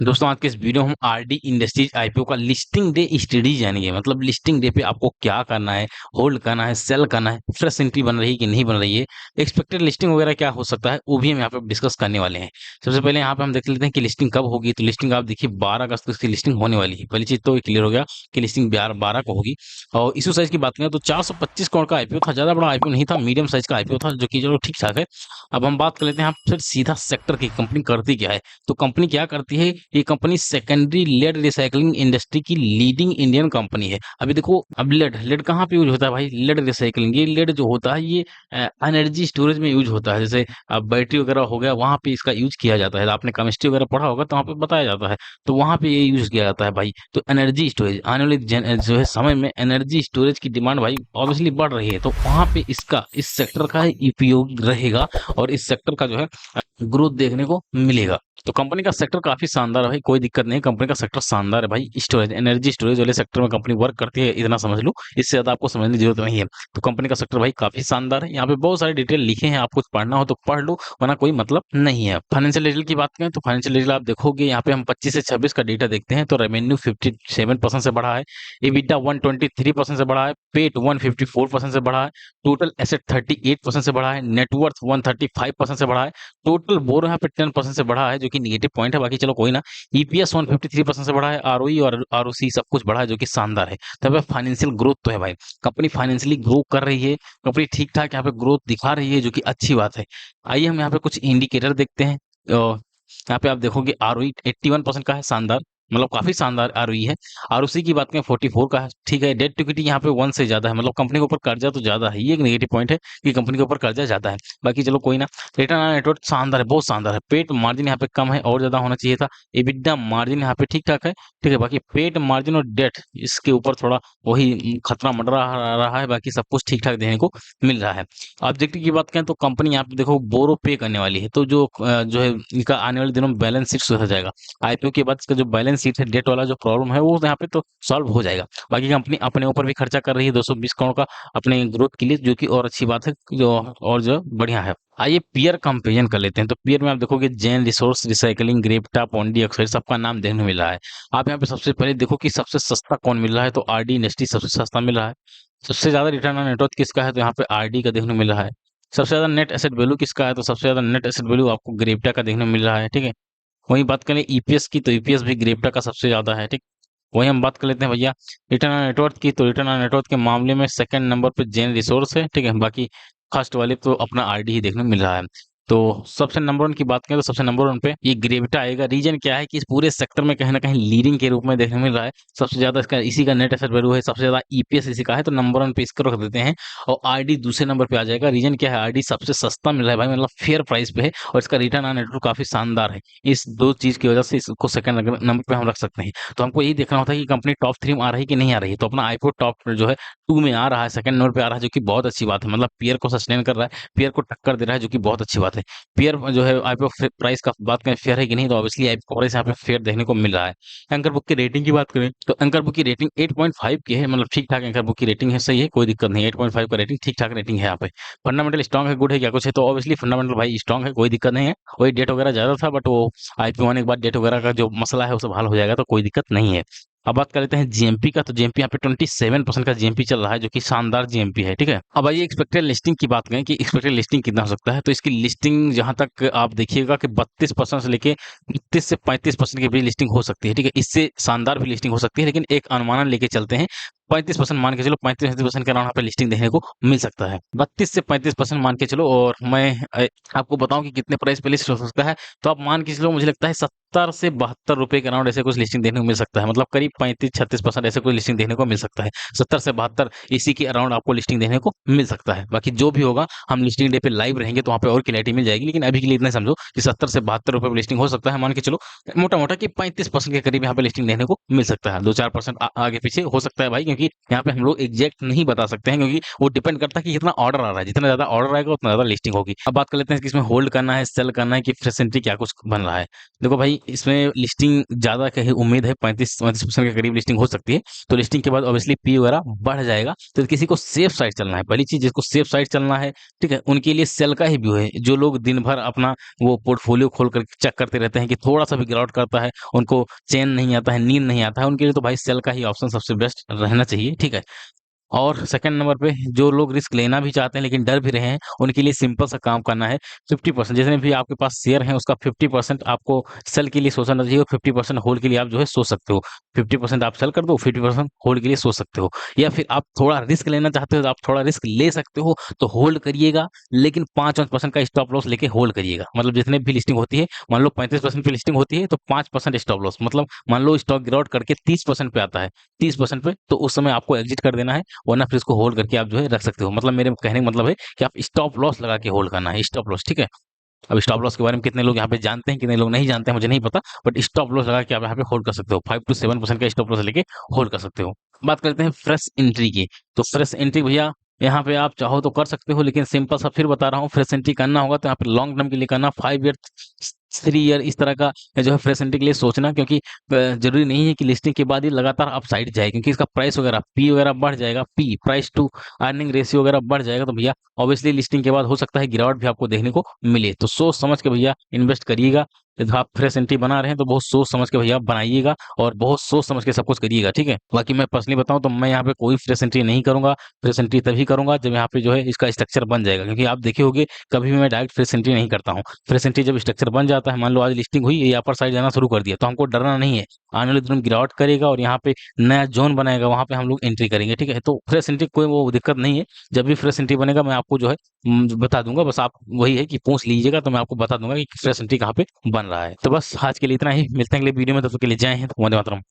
दोस्तों आज के इस वीडियो में हम आरडी इंडस्ट्रीज आईपीओ का लिस्टिंग डे स्टडी जानेंगे। मतलब लिस्टिंग डे पे आपको क्या करना है, होल्ड करना है, सेल करना है, फ्रेश एंट्री बन रही है कि नहीं बन रही है, एक्सपेक्टेड लिस्टिंग वगैरह क्या हो सकता है, वो भी हम यहाँ पे डिस्कस करने वाले हैं। सबसे पहले यहाँ पे हम देख लेते हैं कि लिस्टिंग कब होगी। तो लिस्टिंग आप देखिए 12 अगस्त को इसकी लिस्टिंग होने वाली है। पहली चीज तो क्लियर हो गया कि लिस्टिंग 12 को होगी। और इशू साइज की बात करें तो 425 करोड़ का आईपीओ था, ज्यादा बड़ा आईपीओ नहीं था, मीडियम साइज का आईपीओ था, जो कि चलो ठीक ठाक है। अब हम बात कर लेते हैं यहाँ फिर सीधा सेक्टर की कंपनी करती क्या है। तो कंपनी क्या करती है, ये company secondary lead recycling industry की लीडिंग इंडियन कंपनी है। अभी देखो, अब लेड लेड कहाँ पे यूज होता है भाई, लेड रिसाइकलिंग। ये लेड जो होता है ये एनर्जी स्टोरेज में यूज होता है। जैसे अब बैटरी वगैरह हो गया, वहां पे इसका यूज किया जाता है। आपने केमिस्ट्री वगैरह पढ़ा होगा तो वहाँ पे बताया जाता है, तो वहां पे ये यूज किया जाता है भाई। तो एनर्जी स्टोरेज आने वाले जो है समय में एनर्जी स्टोरेज की डिमांड भाई ऑब्वियसली बढ़ रही है, तो वहां पे इसका इस सेक्टर का उपयोग रहेगा और इस सेक्टर का जो है ग्रोथ देखने को मिलेगा। तो कंपनी का सेक्टर काफी शानदार है भाई, कोई दिक्कत नहीं। कंपनी का सेक्टर शानदार है भाई। स्टोरेज एनर्जी स्टोरेज वाले सेक्टर में कंपनी वर्क करती है, इतना समझ लो, इससे ज्यादा आपको समझने की जरूरत नहीं है। तो कंपनी का सेक्टर भाई काफी शानदार है। यहाँ पे बहुत सारे डिटेल लिखे हैं, आपको पढ़ना हो तो पढ़ लो, वरना कोई मतलब नहीं है। फाइनेंशियल रिजल्ट की बात करें तो फाइनेंशियल रिजल्ट आप देखोगे, यहाँ पे हम 25 से 26 का डेटा देखते हैं तो रेवेन्यू 57% से बढ़ा है, EBITDA 123% से बढ़ा है, पेट 154% से बढ़ा है, टोटल एसेट 38% से बढ़ा है, नेटवर्थ 135% से बढ़ा है, टोटल बोरो यहाँ पे 10% से बढ़ा है, जो कि निगेटिव पॉइंट है, बाकी चलो कोई ना। ईपीएस 153% से बढ़ा है, आरओई और आरओसी सब कुछ बढ़ा है, जो कि शानदार है। तब फाइनेंशियल ग्रोथ तो है भाई, कंपनी फाइनेंशियली ग्रो कर रही है, कंपनी ठीक ठाक यहाँ पे ग्रोथ दिखा रही है, जो कि अच्छी बात है। आइए हम यहाँ पे कुछ इंडिकेटर देखते हैं। यहाँ पे आप देखोगे आरओई 81% का है, शानदार, मतलब काफी शानदार आरओई है। आरओसी की बात करें 44 का है, ठीक है। डेट टू इक्विटी यहाँ पे 1 से ज्यादा है, मतलब कंपनी के ऊपर कर्जा तो ज्यादा है, ये एक नेगेटिव पॉइंट है कि कंपनी के ऊपर कर्जा ज्यादा है, बाकी चलो कोई ना। रिटर्न ऑन नेटवर्थ शानदार है, बहुत शानदार है। पेट मार्जिन यहाँ पे कम है, और ज्यादा होना चाहिए था। EBITDA मार्जिन यहाँ पे ठीक ठाक है, ठीक है। बाकी पेट मार्जिन और डेट इसके ऊपर थोड़ा वही खतरा मंडरा रहा है, बाकी सब कुछ ठीक ठाक देखने को मिल रहा है। ऑब्जेक्टिव की बात करें तो कंपनी यहाँ पे देखो बोरो पे करने वाली है, तो जो है इनका आने वाले दिनों में बैलेंस शीट सुधर जाएगा। आईपीओ के बाद इसका जो बैलेंस शीट है, डेट वाला जो प्रॉब्लम है, वो यहाँ पे तो सॉल्व हो जाएगा। बाकी कंपनी अपने ऊपर भी खर्चा कर रही है 220 करोड़ का अपने ग्रोथ के लिए, जो कि और अच्छी बात है, जो और जो बढ़िया है। आइए पीयर कंपेरिजन कर लेते हैं। तो पीयर में आप देखोगे Jain resource recycling, Gravita, Pondy oxide, सबका नाम देखने को मिल रहा है। आप यहाँ पे सबसे पहले देखो कि सबसे सस्ता कौन मिल रहा है, तो आरडी इंडस्ट्री सबसे सस्ता मिल रहा है। सबसे ज्यादा रिटर्न ऑन नेटवर्थ किसका है, तो यहाँ पे आरडी का देखने को मिल रहा है। सबसे ज्यादा नेट एसेट वैल्यू किसका है, तो सबसे ज्यादा नेट एसेट वैल्यू आपको ग्रेप्टा का देखने को मिल रहा है, ठीक है। वहीं बात करें ईपीएस की, तो ईपीएस भी ग्रेप्टा का सबसे ज्यादा है, ठीक। वहीं हम बात कर लेते हैं भैया रिटर्न ऑन नेटवर्थ की, तो रिटर्न ऑन नेटवर्थ के मामले में सेकंड नंबर पे जेन रिसोर्स है, ठीक है। बाकी फर्स्ट वाले तो अपना आरडी ही देखने को मिल रहा है। तो सबसे नंबर 1 की बात करें तो सबसे नंबर 1 पे ये ग्रेविटा आएगा। रीजन क्या है कि इस पूरे सेक्टर में कहीं ना कहीं लीडिंग के रूप में देखने को मिल रहा है। सबसे ज्यादा इसका इसी का नेट एसेट वैल्यू है, सबसे ज्यादा ईपीएस इसी का है, तो नंबर 1 पे इसको रख देते हैं। और आरडी दूसरे नंबर पे आ जाएगा। रीजन क्या है, आरडी सबसे सस्ता मिल रहा है भाई, मतलब फेयर प्राइस पे है, और इसका रिटर्न ऑन नेटवर्थ काफी शानदार है। इस दो चीज की वजह से इसको सेकंड नंबर पे हम रख सकते हैं। तो हमको यही देखना होता है कि कंपनी टॉप 3 में आ रही है कि नहीं आ रही है। तो अपना आईपीओ टॉप जो है 2 में आ रहा है, सेकंड नंबर पे आ रहा है, जो कि बहुत अच्छी बात है। मतलब पीयर को सस्टेन कर रहा है, पीयर को टक्कर दे रहा है, जो कि बहुत अच्छी बात है। पीयर जो है आईपीओ प्राइस का बात करें फेयर है कि नहीं, तो ऑब्वियसली आईपीओ प्राइस यहाँ पे फेयर देखने को मिल रहा है। एंकर बुक की रेटिंग की बात करें तो एंकर बुक की रेटिंग 8.5 की है, मतलब ठीक ठाक एंकर बुक की रेटिंग है, सही है, कोई दिक्कत नहीं है। 8.5 का रेटिंग ठीक ठाक रेटिंग है यहाँ पे। फंडामेंटल स्ट्रॉन्ग है, गुड है, क्या कुछ है, तो ऑब्वियसली फंडामेंटल भाई स्ट्रॉन्ग है, कोई दिक्कत नहीं है। वही डेट वगैरह ज्यादा था, बट वो आईपीओ आने के बाद डेट वगैरह का जो मसला है वो सब हल हो जाएगा, तो कोई दिक्कत नहीं है। अब बात कर लेते हैं जीएमपी का। तो जीएमपी यहाँ पे 27% का जीएमपी चल रहा है, जो कि शानदार जीएमपी है, ठीक है। अब आइए एक्सपेक्टेड लिस्टिंग की बात करें कि एक्सपेक्टेड लिस्टिंग कितना हो सकता है। तो इसकी लिस्टिंग जहां तक आप देखिएगा कि 32% से लेके 30 से 35% के बीच लिस्टिंग हो सकती है, ठीक है। इससे शानदार भी लिस्टिंग हो सकती है, लेकिन एक अनुमानन लेके चलते हैं। 35% मान के चलो, 35% के अराउंड यहाँ पे लिस्टिंग देखने को मिल सकता है। 32 से 35% मान के चलो, और मैं आपको बताऊं कि कितने प्राइस पे लिस्ट हो सकता है। तो आप मान के चलो, मुझे लगता है 70 से 72 रुपए के अराउंड ऐसे कुछ लिस्टिंग देखने को मिल सकता है, मतलब करीब 35-36% ऐसे कुछ लिस्टिंग देखने को मिल सकता है। 70 से 72 इसी के अराउंड आपको लिस्टिंग देखने को मिल सकता है। बाकी जो भी होगा, हम लिस्टिंग डे पे लाइव रहेंगे तो वहाँ पे और क्लैरिटी मिल जाएगी, लेकिन अभी के लिए इतना समझो कि 70 से 72 रुपए लिस्टिंग हो सकता है। मान के चलो मोटा मोटा कि 35% के करीब यहाँ पे लिस्टिंग देखने को मिल सकता है। 2-4% आगे पीछे हो सकता है भाई, क्योंकि क्योंकि यहाँ पे हम लोग एग्जैक्ट नहीं बता सकते हैं, क्योंकि वो डिपेंड करता है कि कितना ऑर्डर आ रहा है। जितना ज़्यादा ऑर्डर आएगा उतना ज़्यादा लिस्टिंग होगी। अब बात कर लेते हैं कि इसमें होल्ड करना है, सेल करना है कि फ्रेश एंट्री क्या कुछ बन रहा है। देखो भाई, इसमें लिस्टिंग ज़्यादा कहीं उम्मीद है 35-35% के करीब लिस्टिंग हो सकती है। तो लिस्टिंग के बाद ऑब्वियसली पी वगैरह बढ़ जाएगा। तो किसी को सेफ साइड चलना है, पहली चीज़ जिसको सेफ साइड चलना है, ठीक है, उनके लिए सेल का ही व्यू है। जो लोग दिन भर अपना वो पोर्टफोलियो खोल कर चेक करते रहते हैं कि थोड़ा-सा भी गिरावट करता है, उनको चैन नहीं आता है, नींद नहीं आता है, उनके लिए तो भाई सेल का ही ऑप्शन सबसे बेस्ट रहना चाहिए, ठीक है। और सेकंड नंबर पे जो लोग रिस्क लेना भी चाहते हैं लेकिन डर भी रहे हैं, उनके लिए सिंपल सा काम करना है। 50% जितने भी आपके पास शेयर हैं उसका 50% आपको सेल के लिए सोचना चाहिए और 50% होल्ड के लिए आप जो है सोच सकते हो। 50% आप सेल कर दो, 50% होल्ड के लिए सोच सकते हो। या फिर आप थोड़ा रिस्क लेना चाहते हो तो आप थोड़ा रिस्क ले सकते हो, तो होल्ड करिएगा, लेकिन 5-5% का स्टॉप लॉस लेके होल्ड करिएगा। मतलब जितने भी लिस्टिंग होती है, मान लो 35% पे लिस्टिंग होती है तो 5% स्टॉप लॉस, मतलब मान लो स्टॉक गिरावट करके 30% पे आता है, 30% पे, तो उस समय आपको एग्जिट कर देना है, वरना फिर इसको होल्ड करके आप जो है रख सकते हो। मतलब मेरे कहने का मतलब है कि आप स्टॉप लॉस लगा के होल्ड करना है, स्टॉप लॉस, ठीक है। अब स्टॉप लॉस के बारे में कितने लोग यहाँ पे जानते हैं, कितने लोग नहीं जानते हैं, मुझे नहीं पता, बट स्टॉप लॉस लगा के आप यहाँ पे होल्ड कर सकते हो। 5 to 7% का स्टॉप लॉस लेके होल्ड कर सकते हो। बात करते हैं फ्रेश एंट्री की। तो फ्रेश एंट्री भैया, यहाँ पे आप चाहो तो कर सकते हो, लेकिन सिंपल सा फिर बता रहा हूँ, फ्रेश एंट्री करना होगा तो यहाँ पे लॉन्ग टर्म के लिए करना, 5 ईयर, 3 ईयर इस तरह का जो है फ्रेश एंट्री के लिए सोचना, क्योंकि जरूरी नहीं है कि लिस्टिंग के बाद ही लगातार अप साइड जाए, क्योंकि इसका प्राइस वगैरह पी वगैरह बढ़ जाएगा, P price to earning ratio वगैरह बढ़ जाएगा, तो भैया ऑब्वियसली लिस्टिंग के बाद हो सकता है गिरावट भी आपको देखने को मिले। तो सोच समझ के भैया इन्वेस्ट करिएगा। यदि आप फ्रेश एंट्री बना रहे हैं तो बहुत सोच समझ के भैया बनाइएगा और बहुत सोच समझ के सब कुछ करिएगा, ठीक है। बाकी मैं पर्सनली बताऊं तो मैं यहाँ पे कोई फ्रेश एंट्री नहीं करूंगा। फ्रेश एंट्री तभी करूंगा जब यहाँ पे जो है इसका स्ट्रक्चर बन जाएगा, क्योंकि आप देखे होंगे कभी भी मैं डायरेक्ट फ्रेश एंट्री नहीं करता हूँ। फ्रेश एंट्री जब स्ट्रक्चर बन जाता है, मान लो आज लिस्टिंग हुई, ये अपर साइड जाना शुरू कर दिया, तो हमको डरना नहीं है। आने वाले दिनों में गिरावट करेगा और यहाँ पे नया जोन बनाएगा, वहां पे हम लोग एंट्री करेंगे, ठीक है। तो फ्रेश एंट्री कोई वो दिक्कत नहीं है। जब भी फ्रेश एंट्री बनेगा मैं आपको जो है बता दूंगा। बस आप वही है कि पूछ लीजिएगा तो मैं आपको बता दूंगा कि फ्रेश एंट्री कहाँ पे बन रहा है। तो बस आज के लिए इतना ही, मिलते हैं अगले वीडियो में, तब तक के लिए जय हिंद, वंदे मातरम।